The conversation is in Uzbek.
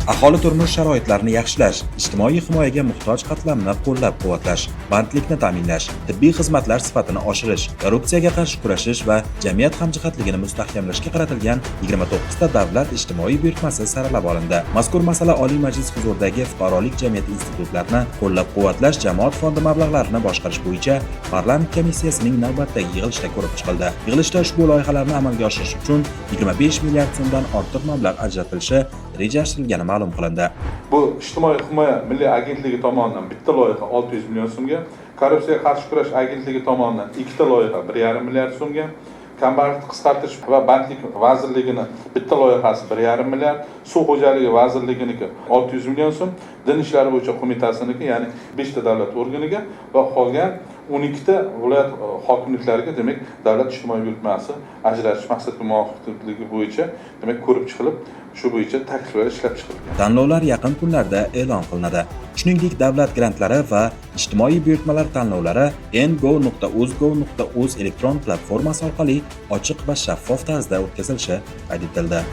aholi turmush sharoitlarini yaxshilash, ijtimoiy himoyaga muhtoj qatlamni qo'llab-quvvatlash, bandlikni ta'minlash, tibbiy xizmatlar sifatini oshirish, korrupsiyaga qarshi kurashish va jamiyat hamjihatligini mustahkamlashga qaratilgan 29 ta davlat ijtimoiy buyurtmasi saralab olindi. Mazkur masala Oliy Majlis huzuridagi fuqarolik jamiyati institutlarini qo'llab-quvvatlash jamoat fondi mablag'larini boshqarish bo'yicha parlament komissiyasining navbatdagi yig'ilishida ko'rib chiqildi. Yig'ilishda ushbu loyihalarni amalga oshirish uchun 25 milliard so'mdan ortiq mablag' ajratilishi rejalashtirilgani ma'lum qilindi. Bu ijtimoiy himoya milliy agentligi tomonidan bitta loyiha 600 million so'mga, korrupsiyaga qarshi kurash agentligi tomonidan ikkita loyiha 1,5 milliard so'mga, kambag'allikni qisqartirish va bandlik vazirligini bitta loyihasi 1,5 milliard, suv xo'jaligi vazirliginiki 600 million so'm, din ishlari bo'yicha qo'mitasiniki, ya'ni 5 ta davlat organiga va qolgan 12 ta viloyat hokimliklariga demak davlat ijtimoiy buyurtmasi ajratish maqsadga muvofiqligi bo'yicha demak ko'rib chiqilib, shu bo'yicha takliflar ishlab chiqilgan. Tanlovlar yaqin kunlarda e'lon qilinadi. Shuningdek, davlat grantlari va ijtimoiy buyurtmalar tanlovlari ngo.uz elektron platformasi orqali ochiq va shaffof tarzda o'tkazilishi qayd etildi.